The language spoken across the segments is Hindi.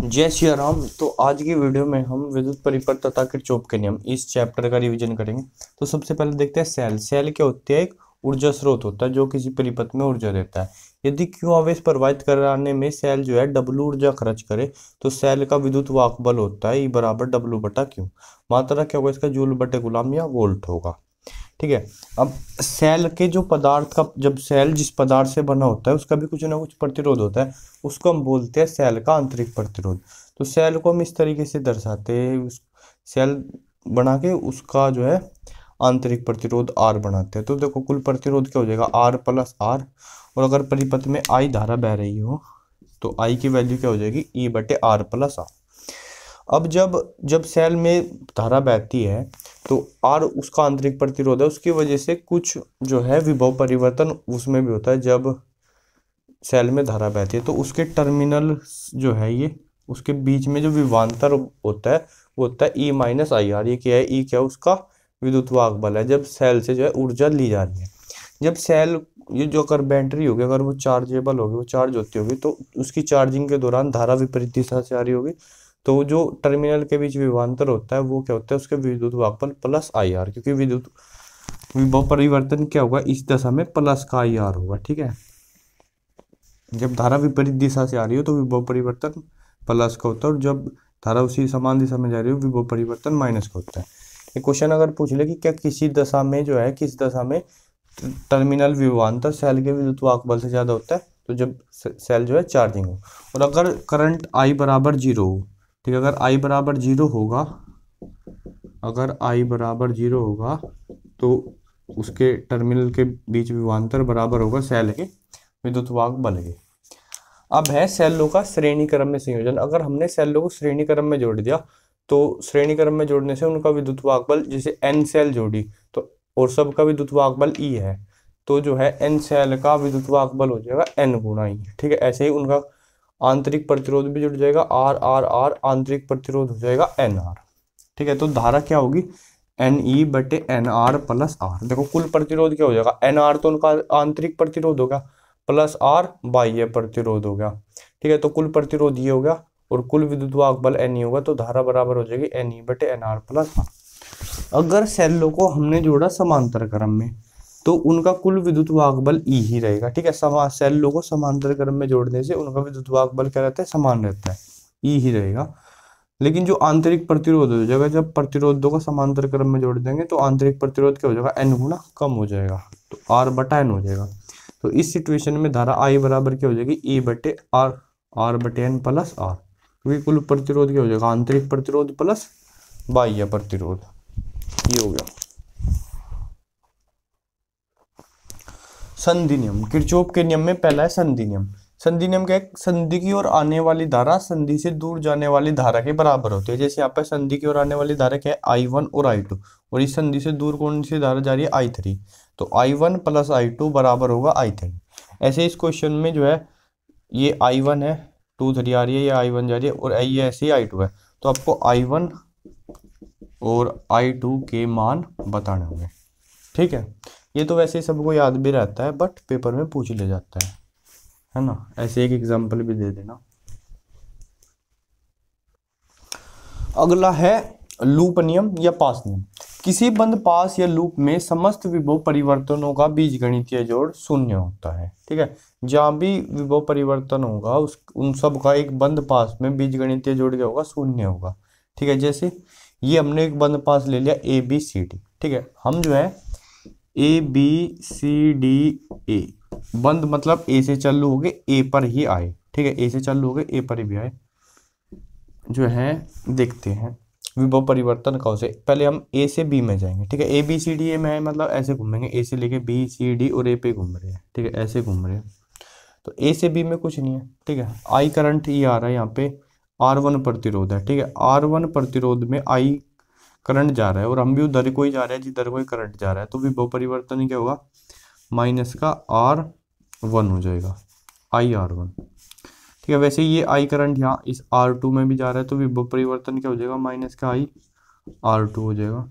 जय श्री राम। तो आज की वीडियो में हम विद्युत परिपथ तथा किरचॉफ के नियम इस चैप्टर का रिवीजन करेंगे। तो सबसे पहले देखते हैं सेल क्या होती है। एक ऊर्जा स्रोत होता है जो किसी परिपथ में ऊर्जा देता है। यदि क्यू आवेश प्रवाहित कराने में सेल जो है डब्लू ऊर्जा खर्च करे तो सेल का विद्युत वाहक बल होता है E बराबर डब्लू बटा क्यू। मात्रा क्या होगा इसका, जूल बटे गुलाम या वोल्ट होगा। ठीक है। अब सेल के जो पदार्थ का, जब सेल जिस पदार्थ से बना होता है उसका भी कुछ ना कुछ प्रतिरोध होता है, उसको हम बोलते हैं सेल का आंतरिक प्रतिरोध। तो सेल को हम इस तरीके से दर्शाते हैं, सेल बना के उसका जो है आंतरिक प्रतिरोध आर बनाते हैं। तो देखो कुल प्रतिरोध क्या हो जाएगा, आर प्लस आर। और अगर परिपथ में आई धारा बह रही हो तो आई की वैल्यू क्या हो जाएगी, ई बटे आर प्लस आर। अब जब जब सेल में धारा बहती है तो आर उसका आंतरिक प्रतिरोध है, उसकी वजह से कुछ जो है विभव परिवर्तन उसमें भी होता है। जब सेल में धारा बहती है तो उसके टर्मिनल जो है ये, उसके बीच में जो विभवांतर होता है वो होता है ई माइनस आई आर। ये क्या है, ई क्या है, उसका विद्युत वाहक बल है जब सेल से जो है ऊर्जा ली जा रही है। जब सेल, ये जो अगर बैटरी होगी, अगर वो चार्जेबल होगी, वो चार्ज होती होगी, तो उसकी चार्जिंग के दौरान धारा विपरीत दिशा से आ रही होगी। तो जो टर्मिनल के बीच विभवांतर होता है वो क्या होता है, उसके विद्युत वाहक बल प्लस आई आर, क्योंकि विद्युत विभव परिवर्तन क्या होगा, इस दशा में प्लस का आई आर होगा। ठीक है। जब धारा विपरीत दिशा से आ रही हो तो विभव परिवर्तन प्लस का होता है, और जब धारा उसी समान दिशा में जा रही हो विभव परिवर्तन माइनस का होता है। ये क्वेश्चन अगर पूछ ले कि क्या किसी दशा में जो है, किस दशा में टर्मिनल विभवांतर सेल के विद्युत वाहक बल से ज्यादा होता है, तो जब सेल जो है चार्जिंग हो। और अगर करंट आई बराबर जीरो हो, ठीक है, अगर आई बराबर जीरो होगा, अगर आई बराबर जीरो होगा तो उसके टर्मिनल के बीच विभवांतर बराबर होगा सेल के विद्युत वाहक बल के। अब है सेलों का श्रेणी क्रम में संयोजन। अगर हमने सेलों को श्रेणी क्रम में जोड़ दिया तो श्रेणी क्रम में जोड़ने से उनका विद्युत वाहक बल, जैसे एन सेल जोड़ी तो और सबका विद्युत वाहक बल ई है, तो जो है एन सेल का विद्युत वाहक बल हो जाएगा एन गुणा ई। ठीक है। ऐसे ही उनका आंतरिक प्रतिरोध भी जुड़ जाएगा, आर आर आर, आंतरिक प्रतिरोध हो जाएगा एन आर। ठीक है। तो धारा क्या होगी, एन ई बटे एन आर प्लस आर। देखो कुल प्रतिरोध क्या हो जाएगा, एन आर तो उनका आंतरिक प्रतिरोध होगा, प्लस आर बाह्य प्रतिरोध हो गया। ठीक है। तो कुल प्रतिरोध ये हो गया और कुल विद्युत वाहक बल एन ई होगा, तो धारा बराबर हो जाएगी एन ई बटे एन आर प्लस आर। अगर सेलों को हमने जोड़ा समांतर क्रम में तो उनका कुल विद्युत वाहक बल ई ही रहेगा। ठीक है। सेलों को समांतर क्रम में जोड़ने से उनका विद्युत वाहक बल क्या रहता है, समान रहता है, ई ही रहेगा। लेकिन जो आंतरिक प्रतिरोध हो जाएगा, जब प्रतिरोधों को समांतर क्रम में जोड़ देंगे तो आंतरिक प्रतिरोध क्या हो जाएगा, एन गुना कम हो जाएगा, तो आर बटा एन हो जाएगा। तो इस सिचुएशन में धारा आई बराबर क्या हो जाएगी, ई बटे आर, आर बटे एन प्लस आर, क्योंकि कुल प्रतिरोध क्या हो जाएगा, आंतरिक प्रतिरोध प्लस बाह्य प्रतिरोध। ये हो गया संधि नियम। किरचॉफ के नियम में पहला है संधि नियम। संधि नियम क्या है, संधि की ओर आने वाली धारा संधि से दूर जाने वाली धारा के बराबर होती है। जैसे यहाँ पे संधि की ओर आने वाली धारा क्या है, I1 और I2, और इस संधि से दूर कौन सी धारा जा रही है, I3। तो I1 प्लस I2 बराबर होगा I3। ऐसे इस क्वेश्चन में जो है ये I1 है, 2 3 आ रही है, ये I1 जा रही है, और ये ऐसे ही I2 है। तो आपको I1 और I2 के मान बताने होंगे। ठीक है। ये तो वैसे ही सबको याद भी रहता है, बट पेपर में पूछ ले जाता है ना। ऐसे एक एग्जांपल भी दे देना। अगला है लूप नियम या पास नियम। किसी बंद पास या लूप में समस्त विभव परिवर्तनों का बीजगणितीय जोड़ शून्य होता है। ठीक है। जहां भी विभव परिवर्तन होगा उन सब का एक बंद पास में बीजगणितीय जोड़ क्या होगा, शून्य होगा। ठीक है। जैसे ये हमने एक बंद पास ले लिया ए बी सी डी। ठीक है। हम जो है A B C D A, बंद मतलब ए से चालू हो गए ए पर ही आए। ठीक है। ए से चालू हो गए ए पर ही भी आए। जो है देखते हैं विभव परिवर्तन कौन से, पहले हम ए से बी में जाएंगे। ठीक है। A B C D A में है, मतलब ऐसे घूमेंगे, ए से लेके बी सी डी और ए पे घूम रहे हैं। ठीक है। ऐसे घूम रहे हैं, तो ए से बी में कुछ नहीं है। ठीक है। आई करंट ये आ रहा है, यहाँ पे R1 प्रतिरोध है। ठीक है। R1 प्रतिरोध में आई करंट जा रहा है और हम भी उधर को ही जा रहे हैं जिधर कोई करंट जा रहा है, तो विभव परिवर्तन क्या होगा, माइनस का R1 हो जाएगा, IR1। ठीक है। वैसे ये आई करंट यहाँ इस R2 में भी जा रहा है, तो विभव परिवर्तन क्या हो जाएगा, माइनस का IR2 हो जाएगा।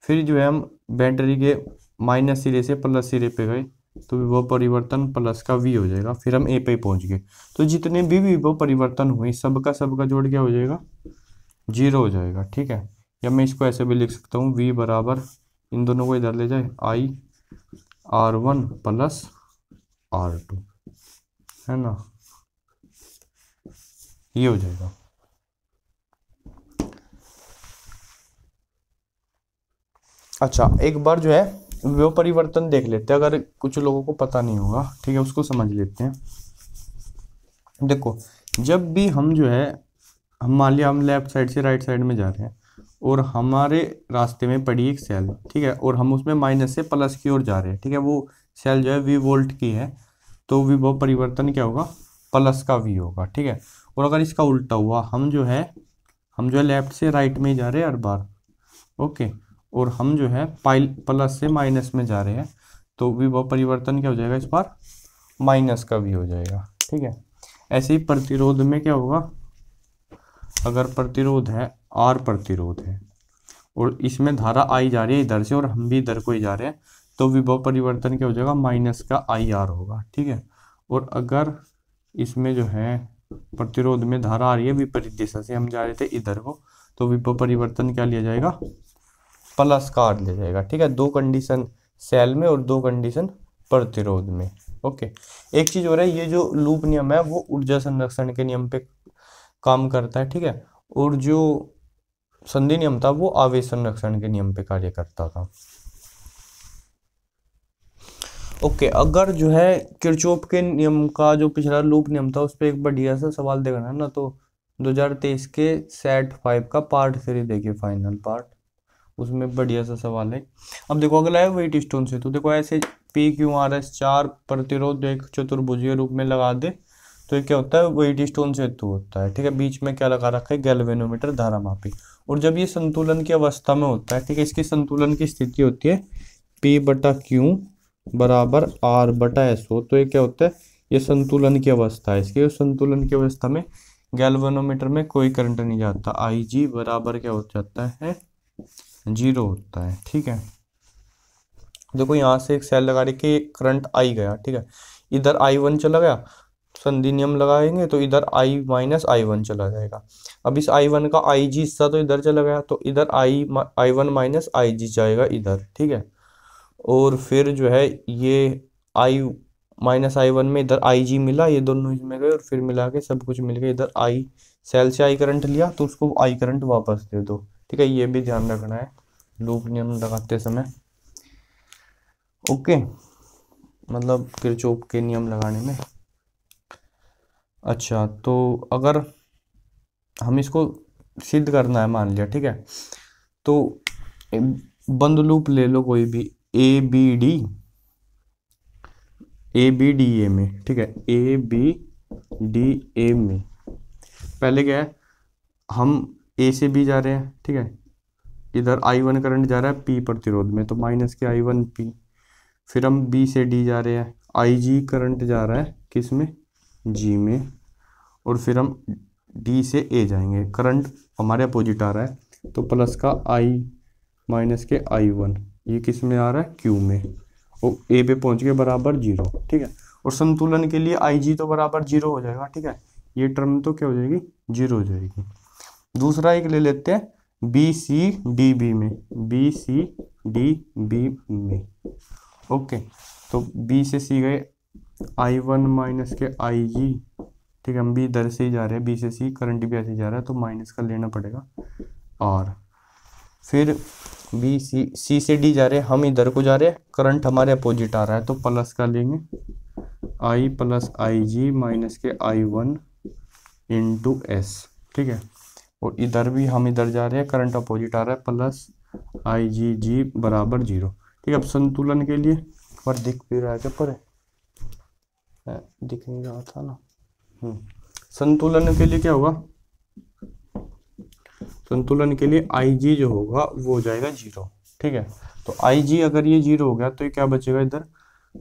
फिर जो है हम बैटरी के माइनस सिरे से प्लस सिरे पे गए, तो विभव परिवर्तन प्लस का v हो जाएगा। फिर हम a पे पहुंच गए, तो जितने भी विभव परिवर्तन हुए सबका जोड़ क्या हो जाएगा, 0 हो जाएगा। ठीक है, या मैं इसको ऐसे भी लिख सकता हूँ, v बराबर, इन दोनों को इधर ले जाए, i r1 प्लस r2, है ना, ये हो जाएगा। अच्छा, एक बार जो है विभव परिवर्तन देख लेते हैं, अगर कुछ लोगों को पता नहीं होगा, ठीक है, उसको समझ लेते हैं। देखो, जब भी हम जो है, हम मान लिया हम लेफ्ट साइड से राइट साइड में जा रहे हैं और हमारे रास्ते में पड़ी एक सेल, ठीक है, और हम उसमें माइनस से प्लस की ओर जा रहे हैं, ठीक है, वो सेल जो है v वोल्ट की है, तो विभव परिवर्तन क्या होगा, प्लस का v होगा। ठीक है, और अगर इसका उल्टा हुआ, हम जो है लेफ्ट से राइट में जा रहे हैं हर बार, ओके, और हम जो है प्लस से माइनस में जा रहे हैं, तो विभव परिवर्तन क्या हो जाएगा, इस बार माइनस का v हो जाएगा। ठीक है, ऐसे ही प्रतिरोध में क्या होगा, अगर प्रतिरोध है, R प्रतिरोध है और इसमें धारा I जा रही है इधर से और हम भी इधर को ही जा रहे हैं, तो विभव परिवर्तन क्या हो जाएगा, माइनस का IR होगा। ठीक है, और अगर इसमें जो है प्रतिरोध में धारा आ रही है विपरीत दिशा से, हम जा रहे थे इधर को, तो विभव परिवर्तन क्या लिया जाएगा, प्लस का R लिया जाएगा। ठीक है, 2 कंडीशन सेल में और 2 कंडीशन प्रतिरोध में। ओके, एक चीज हो रहा है, ये जो लूप नियम है वो ऊर्जा संरक्षण के नियम पे काम करता है। ठीक है, और जो संधि नियम था वो आवेश संरक्षण के नियम पे कार्य करता था। ओके, अगर जो है किरचॉफ के नियम का जो पिछला लूप नियम था उस पर एक बढ़िया सा सवाल देखना है ना, तो 2023 के सेट 5 का पार्ट 3 देखिए, फाइनल पार्ट, उसमें बढ़िया सा सवाल है। अब देखो, अगला है वेट स्टोन से, तो देखो ऐसे PQRS 4 प्रतिरोध एक चतुर्भुजीय रूप में लगा दे, तो ये क्या होता है, वेट स्टोन सेतु होता है। ठीक है, बीच में क्या लगा रखा है, गैल्वेनोमीटर, धारा मापी। और जब ये संतुलन की अवस्था में होता है, ठीक है, इसकी संतुलन की स्थिति होती है P/Q बराबर R/S हो, तो ये क्या होता है, ये संतुलन की अवस्था है इसकी। संतुलन की अवस्था में गैल्वेनोमीटर में कोई करंट नहीं जाता, IG बराबर क्या हो जाता है, 0 होता है। ठीक है, देखो यहाँ से एक सेल लगा रही, करंट I गया, ठीक है, इधर I1 चला गया, संधि नियम लगाएंगे तो इधर I माइनस I1 चला जाएगा। अब इस I1 का IG हिस्सा तो इधर चला गया, तो इधर I1 माइनस IG जाएगा इधर। ठीक है, और फिर जो है ये I माइनस I1 में इधर IG मिला, ये दोनों इसमें गए और फिर मिला के सब कुछ मिल गया, इधर I सेल से I करंट लिया तो उसको I करंट वापस दे दो। ठीक है, ये भी ध्यान रखना है लूप नियम लगाते समय। ओके, मतलब किरचॉफ के नियम लगाने में। अच्छा, तो अगर हम इसको सिद्ध करना है, मान लिया, ठीक है, तो बंद लूप ले लो कोई भी, ABDA में, ठीक है, ABDA में पहले क्या है, हम A से B जा रहे हैं, ठीक है, इधर I1 करंट जा रहा है P प्रतिरोध में, तो माइनस के I1 P। फिर हम B से D जा रहे हैं, IG करंट जा रहा है किस में, G में, और फिर हम D से A जाएंगे, करंट हमारे अपोजिट आ रहा है, तो प्लस का I माइनस के I1, ये किस में आ रहा है, Q में, और A पे पहुंच गए बराबर 0। ठीक है, और संतुलन के लिए IG तो बराबर 0 हो जाएगा। ठीक है, ये टर्म तो क्या हो जाएगी, 0 हो जाएगी। दूसरा एक ले लेते हैं BCDB में, BCDB में। ओके, तो B से C गए, I1 माइनस के IG, ठीक है, हम भी इधर से ही जा रहे हैं, B से C, करंट भी ऐसे ही जा रहा है, तो माइनस का लेना पड़ेगा R। फिर C से D जा रहे हैं, हम इधर को जा रहे हैं, करंट हमारे अपोजिट आ रहा है, तो प्लस का लेंगे, I प्लस IG माइनस के I1 इंटू S। ठीक है, और इधर भी हम इधर जा रहे हैं, करंट अपोजिट आ रहा है, प्लस IGG बराबर 0। ठीक है, अब संतुलन के लिए, पर दिख भी रहा है क्या, पर दिख नहीं रहा था ना, संतुलन के लिए क्या होगा, संतुलन के लिए IG जो होगा वो हो जाएगा 0। ठीक है, तो IG अगर ये 0 हो गया तो ये क्या बचेगा, इधर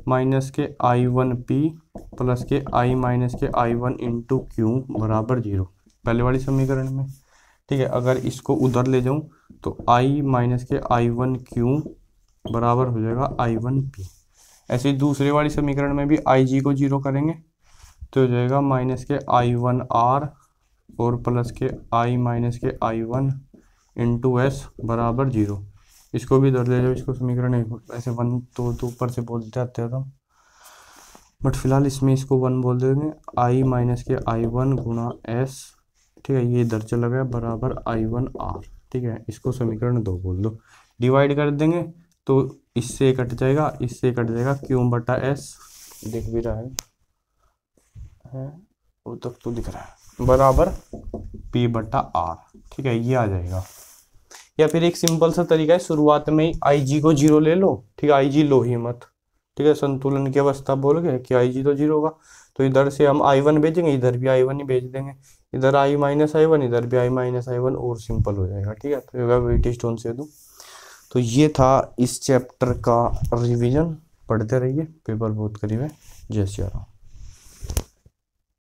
माइनस के I1P प्लस के I माइनस के I1 इंटू Q बराबर 0, पहले वाली समीकरण में। ठीक है, अगर इसको उधर ले जाऊं तो I माइनस के I1Q बराबर हो जाएगा I1P। ऐसे ही दूसरे वाली समीकरण में भी आई जी को जीरो करेंगे तो हो जाएगा माइनस के आई वन आर और प्लस के आई माइनस के आई वन इंटू एस बराबर जीरो। इसको भी इधर ले जाओ, इसको समीकरण ऐसे वन तो ऊपर से बोल जाते हैं तो, बट फिलहाल इसमें इसको वन बोल देंगे। आई माइनस के आई वन गुणा एस, ठीक है, ये इधर चला गया बराबर आई वन आर, ठीक है। इसको समीकरण 2 बोल दो। डिवाइड कर देंगे तो इससे कट जाएगा, इससे कट जाएगा क्यू बटा एस, दिख भी रहा है वो तक तो दिख रहा है, बराबर पी बटा आर, ठीक है, ये आ जाएगा। या फिर एक सिंपल सा तरीका है, शुरुआत में ही आई जी को जीरो ले लो, ठीक है, आई जी लो ही मत, ठीक है, संतुलन की अवस्था बोल गए कि आई जी तो जीरो होगा, तो इधर से हम आई वन भेजेंगे, इधर भी आई वन ही भेज देंगे, इधर आई माइनस आई वन, इधर भी आई माइनस आई वन, और सिंपल हो जाएगा, ठीक है। तो वेट स्टोन से दूँ तो ये था इस चैप्टर का रिवीजन, पढ़ते रहिए, पेपर बहुत करीब है। जय श्री राम।